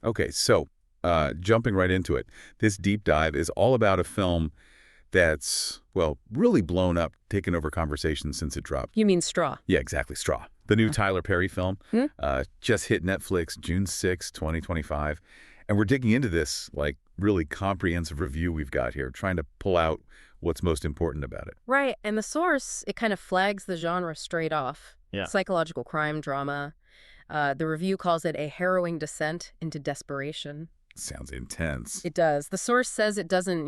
Okay, so jumping right into it, this deep dive is all about a film that's, well, really blown up, taken over conversation since it dropped. You mean Straw? Yeah, exactly, Straw. The new Tyler Perry film Hmm? just hit Netflix June 6, 2025. And we're digging into this, like, really comprehensive review we've got here, trying to pull out what's most important about it. Right, and the source, it kind of flags the genre straight off. Yeah. Psychological crime drama. The review calls it a harrowing descent into desperation. Sounds intense. It does. The source says it doesn't,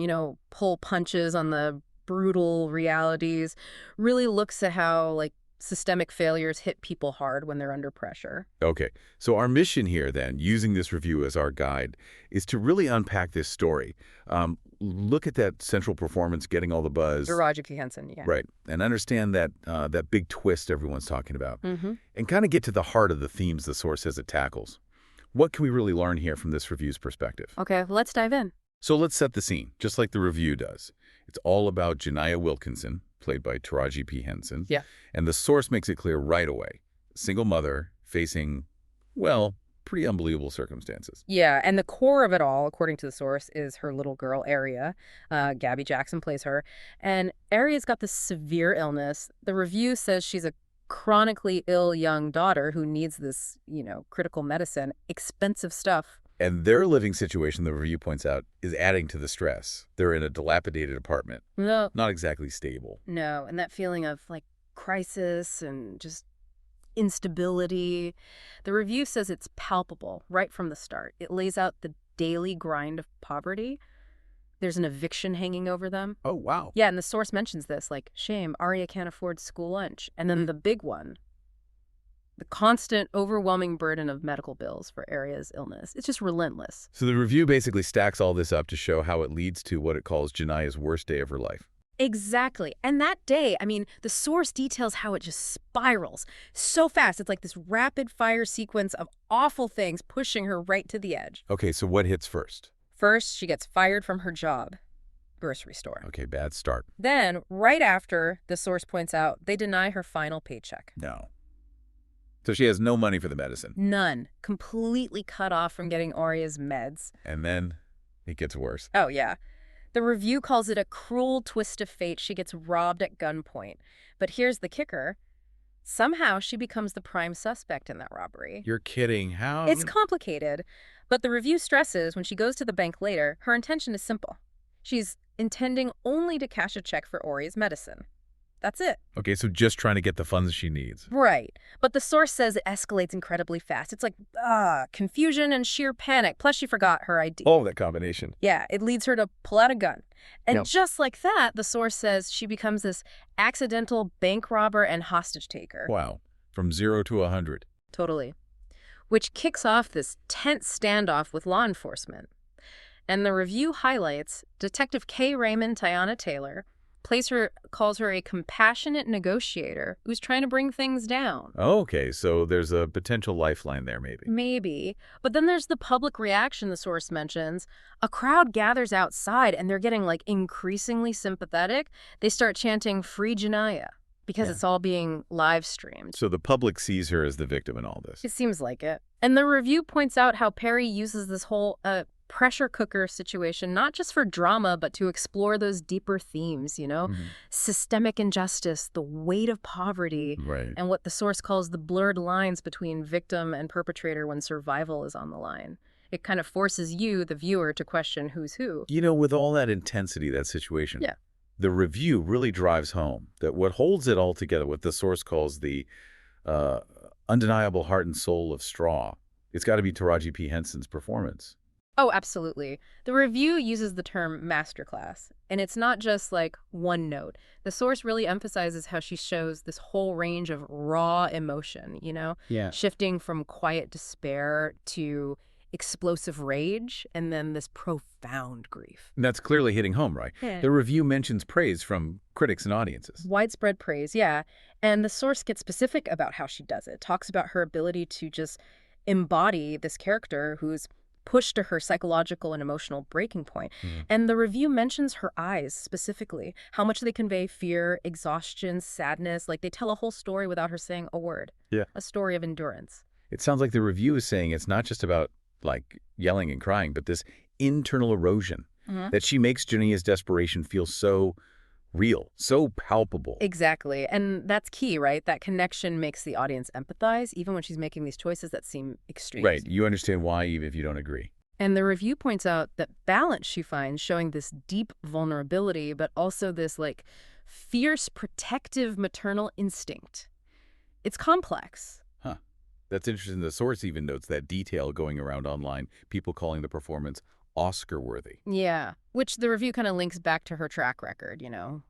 pull punches on the brutal realities, really looks at how, like, systemic failures hit people hard when they're under pressure. Okay, so our mission here then, using this review as our guide, is to really unpack this story. Look at that central performance getting all the buzz. Taraji P. Henson, yeah. Right, and understand that that big twist everyone's talking about. Mm-hmm. And kind of get to the heart of the themes the source says it tackles. What can we really learn here from this review's perspective? Okay, let's dive in. So let's set the scene, just like the review does. It's all about Janiyah Wilkinson, played by Taraji P. Henson. Yeah. And the source makes it clear right away. Single mother facing, well, pretty unbelievable circumstances. Yeah, and the core of it all, according to the source, is her little girl, Aria. Gabby Jackson plays her. And Aria's got this severe illness. The review says she's a chronically ill young daughter who needs this, critical medicine, expensive stuff. And their living situation, the review points out, is adding to the stress. They're in a dilapidated apartment. No, Not exactly stable. no, and that feeling of, like, crisis and just instability. The review says it's palpable right from the start. It lays out the daily grind of poverty. There's an eviction hanging over them. Oh, wow. Yeah, and the source mentions this, like, shame, Aria can't afford school lunch. And then the big one, the constant, overwhelming burden of medical bills for Aria's illness. It's just relentless. So the review basically stacks all this up to show how it leads to what it calls Janiyah's worst day of her life. Exactly. And that day, the source details how it just spirals so fast. It's like this rapid fire sequence of awful things pushing her right to the edge. Okay, so what hits first? First, she gets fired from her job, grocery store. Okay, bad start. Then, right after, the source points out, they deny her final paycheck. No. So she has no money for the medicine. None. Completely cut off from getting Aria's meds. And then it gets worse. Oh, yeah. The review calls it a cruel twist of fate. She gets robbed at gunpoint. But here's the kicker. Somehow she becomes the prime suspect in that robbery. You're kidding. How? It's complicated, but the review stresses when she goes to the bank later, her intention is simple. She's intending only to cash a check for Ori's medicine. That's it. Okay, so just trying to get the funds she needs. Right. But the source says it escalates incredibly fast. It's like, confusion and sheer panic. Plus she forgot her ID. Oh, that combination. Yeah, it leads her to pull out a gun. And Yep. just like that, the source says she becomes this accidental bank robber and hostage taker. Wow. From 0 to 100. Totally. Which kicks off this tense standoff with law enforcement. And the review highlights Detective K. Raymond Tiana Taylor calls her a compassionate negotiator who's trying to bring things down. Okay, so there's a potential lifeline there, maybe. Maybe. But then there's the public reaction the source mentions. A crowd gathers outside and they're getting, like, increasingly sympathetic. They start chanting, "Free Janiyah," because Yeah. it's all being live streamed. So the public sees her as the victim in all this. It seems like it. And the review points out how Perry uses this whole pressure cooker situation, not just for drama, but to explore those deeper themes, systemic injustice, the weight of poverty, Right. and what the source calls the blurred lines between victim and perpetrator when survival is on the line. It kind of forces you, the viewer, to question who's who. With all that intensity, that situation, Yeah. the review really drives home that what holds it all together, what the source calls the undeniable heart and soul of Straw, it's got to be Taraji P. Henson's performance. Oh, absolutely. The review uses the term masterclass, and it's not just like one note. The source really emphasizes how she shows this whole range of raw emotion, Yeah. shifting from quiet despair to explosive rage and then this profound grief. And that's clearly hitting home, right? Yeah. The review mentions praise from critics and audiences. Widespread praise, yeah. And the source gets specific about how she does it, talks about her ability to just embody this character who's pushed to her psychological and emotional breaking point. And the review mentions her eyes specifically, how much they convey fear, exhaustion, sadness. Like, they tell a whole story without her saying a word. Yeah. A story of endurance. It sounds like the review is saying it's not just about like yelling and crying, but this internal erosion Mhm. that she makes Jania's desperation feel so real, so palpable. Exactly. And that's key, right? That connection makes the audience empathize, even when she's making these choices that seem Right. extremes. You understand why even if you don't agree. And the review points out that balance she finds showing this deep vulnerability, but also this like fierce protective maternal instinct. It's complex. Huh. That's interesting. The source even notes that detail going around online, people calling the performance Oscar-worthy. Yeah, which the review kind of links back to her track record,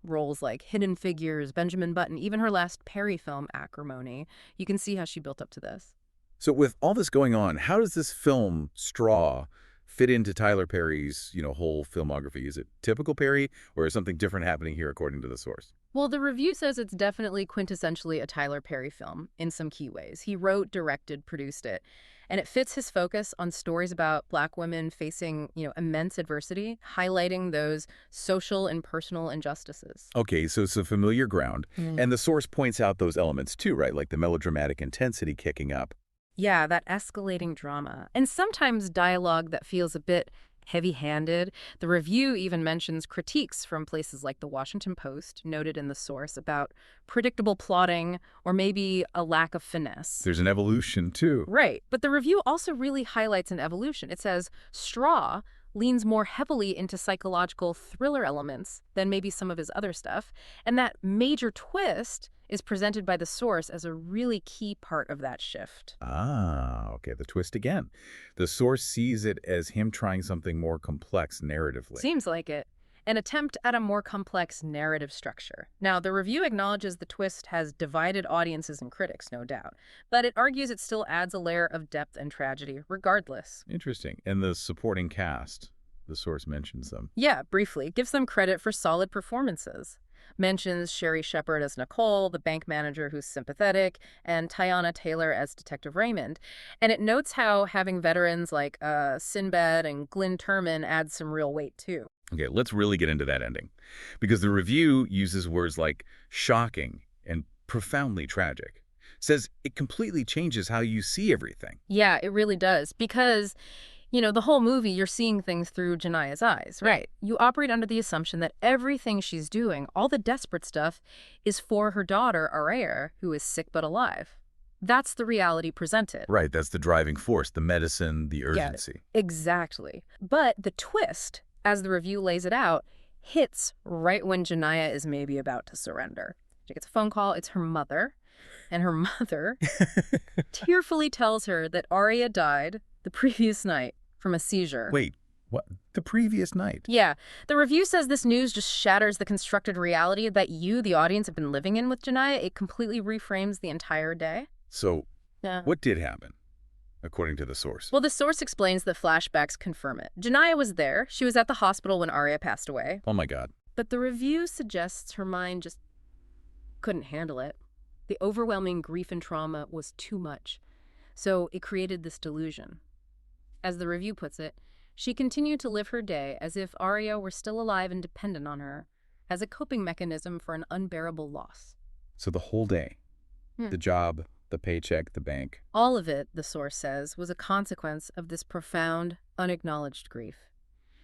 roles like Hidden Figures, Benjamin Button, even her last Perry film, Acrimony. You can see how she built up to this. So with all this going on, how does this film, Straw, fit into Tyler Perry's, whole filmography? Is it typical Perry, or is something different happening here according to the source? Well, the review says it's definitely quintessentially a Tyler Perry film in some key ways. He wrote, directed, produced it, and it fits his focus on stories about Black women facing, immense adversity, highlighting those social and personal injustices. Okay, so it's a familiar ground, Mm. and the source points out those elements too, right? Like the melodramatic intensity kicking up. Yeah, that escalating drama. And sometimes dialogue that feels a bit heavy-handed. The review even mentions critiques from places like the Washington Post, noted in the source, about predictable plotting or maybe a lack of finesse. There's an evolution too. Right. But the review also really highlights an evolution. It says Straw leans more heavily into psychological thriller elements than maybe some of his other stuff. And that major twist is presented by the source as a really key part of that shift. Ah, okay, the twist again. The source sees it as him trying something more complex narratively. Seems like it. An attempt at a more complex narrative structure. Now, the review acknowledges the twist has divided audiences and critics, no doubt, but it argues it still adds a layer of depth and tragedy, regardless. Interesting. And the supporting cast, the source mentions them. Yeah, briefly, gives them credit for solid performances. Mentions Sherry Shepard as Nicole, the bank manager who's sympathetic, and Tiana Taylor as Detective Raymond. And it notes how having veterans like Sinbad and Glynn Turman adds some real weight, too. Okay, let's really get into that ending. Because the review uses words like shocking and profoundly tragic. Says it completely changes how you see everything. Yeah, it really does. Because, the whole movie, you're seeing things through Jania's eyes, right? You operate under the assumption that everything she's doing, all the desperate stuff, is for her daughter, Araya, who is sick but alive. That's the reality presented. Right, that's the driving force, the medicine, the urgency. Yeah, exactly. But the twist, as the review lays it out, hits right when Jania is maybe about to surrender. She gets a phone call. It's her mother. And her mother tearfully tells her that Arya died the previous night from a seizure. Wait, what? The previous night? Yeah. The review says this news just shatters the constructed reality that you, the audience, have been living in with Jania. It completely reframes the entire day. So, Yeah. what did happen, according to the source? Well, the source explains that flashbacks confirm it. Jania was there. She was at the hospital when Arya passed away. Oh my God. But the review suggests her mind just couldn't handle it. The overwhelming grief and trauma was too much. So it created this delusion. As the review puts it, she continued to live her day as if Arya were still alive and dependent on her, as a coping mechanism for an unbearable loss. So the whole day, the job, the paycheck, the bank. All of it, the source says, was a consequence of this profound, unacknowledged grief.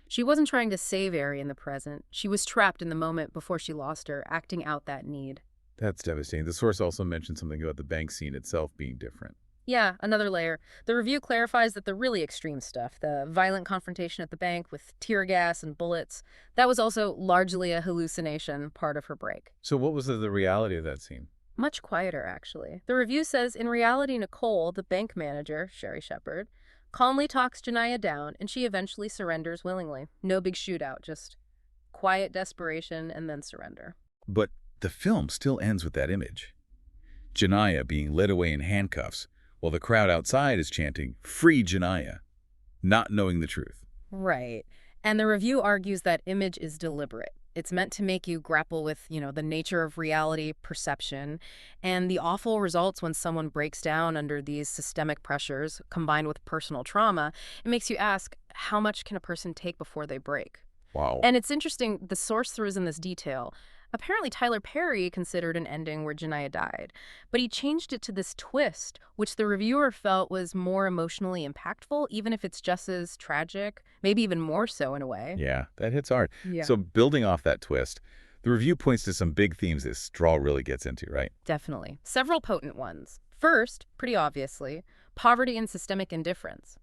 She wasn't trying to save Arya in the present. She was trapped in the moment before she lost her, acting out that need. That's devastating. The source also mentioned something about the bank scene itself being different. Yeah, another layer. The review clarifies that the really extreme stuff, the violent confrontation at the bank with tear gas and bullets, that was also largely a hallucination, part of her break. So what was the reality of that scene? Much quieter, actually. The review says, in reality, Nicole, the bank manager, Sherry Shepard, calmly talks Jania down, and she eventually surrenders willingly. No big shootout, just quiet desperation and then surrender. But the film still ends with that image. Jania being led away in handcuffs, while the crowd outside is chanting, "Free Jania," not knowing the truth. Right. And the review argues that image is deliberate. It's meant to make you grapple with, the nature of reality, perception, and the awful results when someone breaks down under these systemic pressures combined with personal trauma. It makes you ask, how much can a person take before they break? Wow. And it's interesting, the source throws in this detail. Apparently, Tyler Perry considered an ending where Janiyah died, but he changed it to this twist, which the reviewer felt was more emotionally impactful, even if it's just as tragic, maybe even more so in a way. Yeah, that hits hard. Yeah. So building off that twist, the review points to some big themes that Straw really gets into, right? Definitely. Several potent ones. First, pretty obviously, poverty and systemic indifference.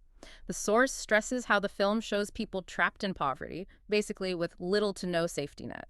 The source stresses how the film shows people trapped in poverty, basically with little to no safety net.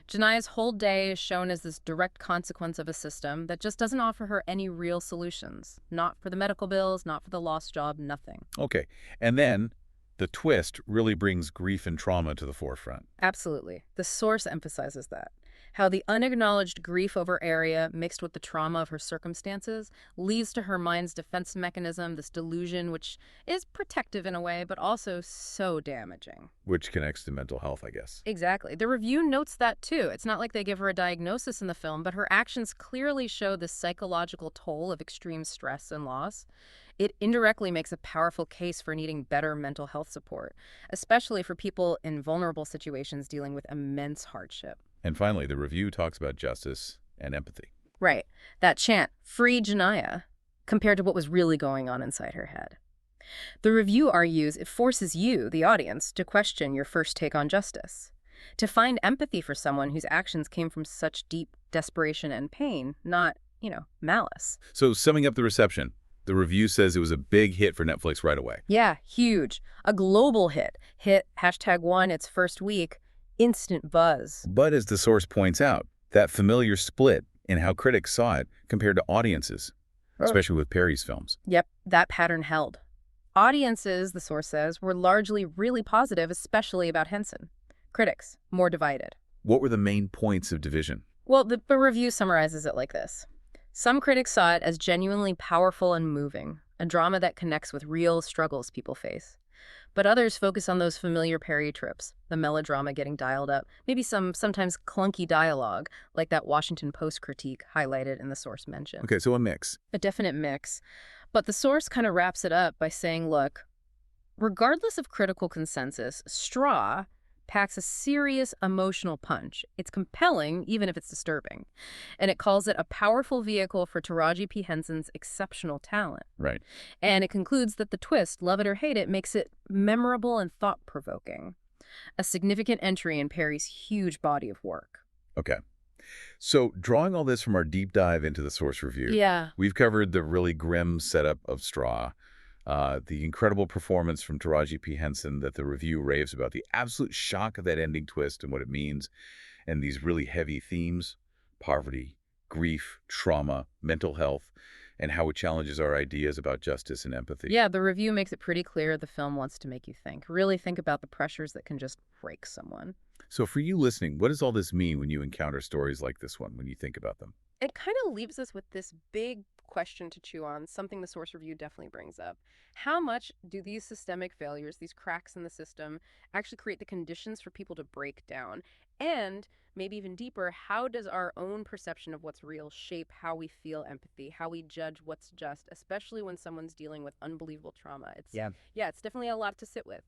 Janiyah's whole day is shown as this direct consequence of a system that just doesn't offer her any real solutions. Not for the medical bills, not for the lost job, nothing. Okay. And then the twist really brings grief and trauma to the forefront. Absolutely. The source emphasizes that. How the unacknowledged grief over Arya, mixed with the trauma of her circumstances, leads to her mind's defense mechanism, this delusion, which is protective in a way, but also so damaging. Which connects to mental health, I guess. Exactly. The review notes that too. It's not like they give her a diagnosis in the film, but her actions clearly show the psychological toll of extreme stress and loss. It indirectly makes a powerful case for needing better mental health support, especially for people in vulnerable situations dealing with immense hardship. And finally, the review talks about justice and empathy. Right. That chant, "Free Janiyah," compared to what was really going on inside her head. The review argues it forces you, the audience, to question your first take on justice, to find empathy for someone whose actions came from such deep desperation and pain, not, malice. So summing up the reception, the review says it was a big hit for Netflix right away. Yeah, huge. A global hit. Hit #1 its first week. Instant buzz. But as the source points out, that familiar split in how critics saw it compared to audiences, especially with Perry's films. Yep, that pattern held. Audiences, the source says, were largely really positive, especially about Henson. Critics, more divided. What were the main points of division? Well, the review summarizes it like this. Some critics saw it as genuinely powerful and moving, a drama that connects with real struggles people face. But others focus on those familiar Perry tropes, the melodrama getting dialed up, maybe some sometimes clunky dialogue, like that Washington Post critique highlighted in the source mention. Okay, so a mix. A definite mix. But the source kind of wraps it up by saying, look, regardless of critical consensus, Straw packs a serious emotional punch. It's compelling, even if it's disturbing. And it calls it a powerful vehicle for Taraji P. Henson's exceptional talent. Right. And it concludes that the twist, love it or hate it, makes it memorable and thought-provoking. A significant entry in Perry's huge body of work. Okay. So drawing all this from our deep dive into the source review, we've covered the really grim setup of Straw, the incredible performance from Taraji P. Henson that the review raves about, the absolute shock of that ending twist and what it means, and these really heavy themes, poverty, grief, trauma, mental health, and how it challenges our ideas about justice and empathy. Yeah, the review makes it pretty clear the film wants to make you think. Really think about the pressures that can just break someone. So for you listening, what does all this mean when you encounter stories like this one, when you think about them? It kind of leaves us with this big question to chew on, something the source review definitely brings up. How much do these systemic failures, these cracks in the system, actually create the conditions for people to break down? And maybe even deeper, how does our own perception of what's real shape how we feel empathy, how we judge what's just, especially when someone's dealing with unbelievable trauma? It's definitely a lot to sit with.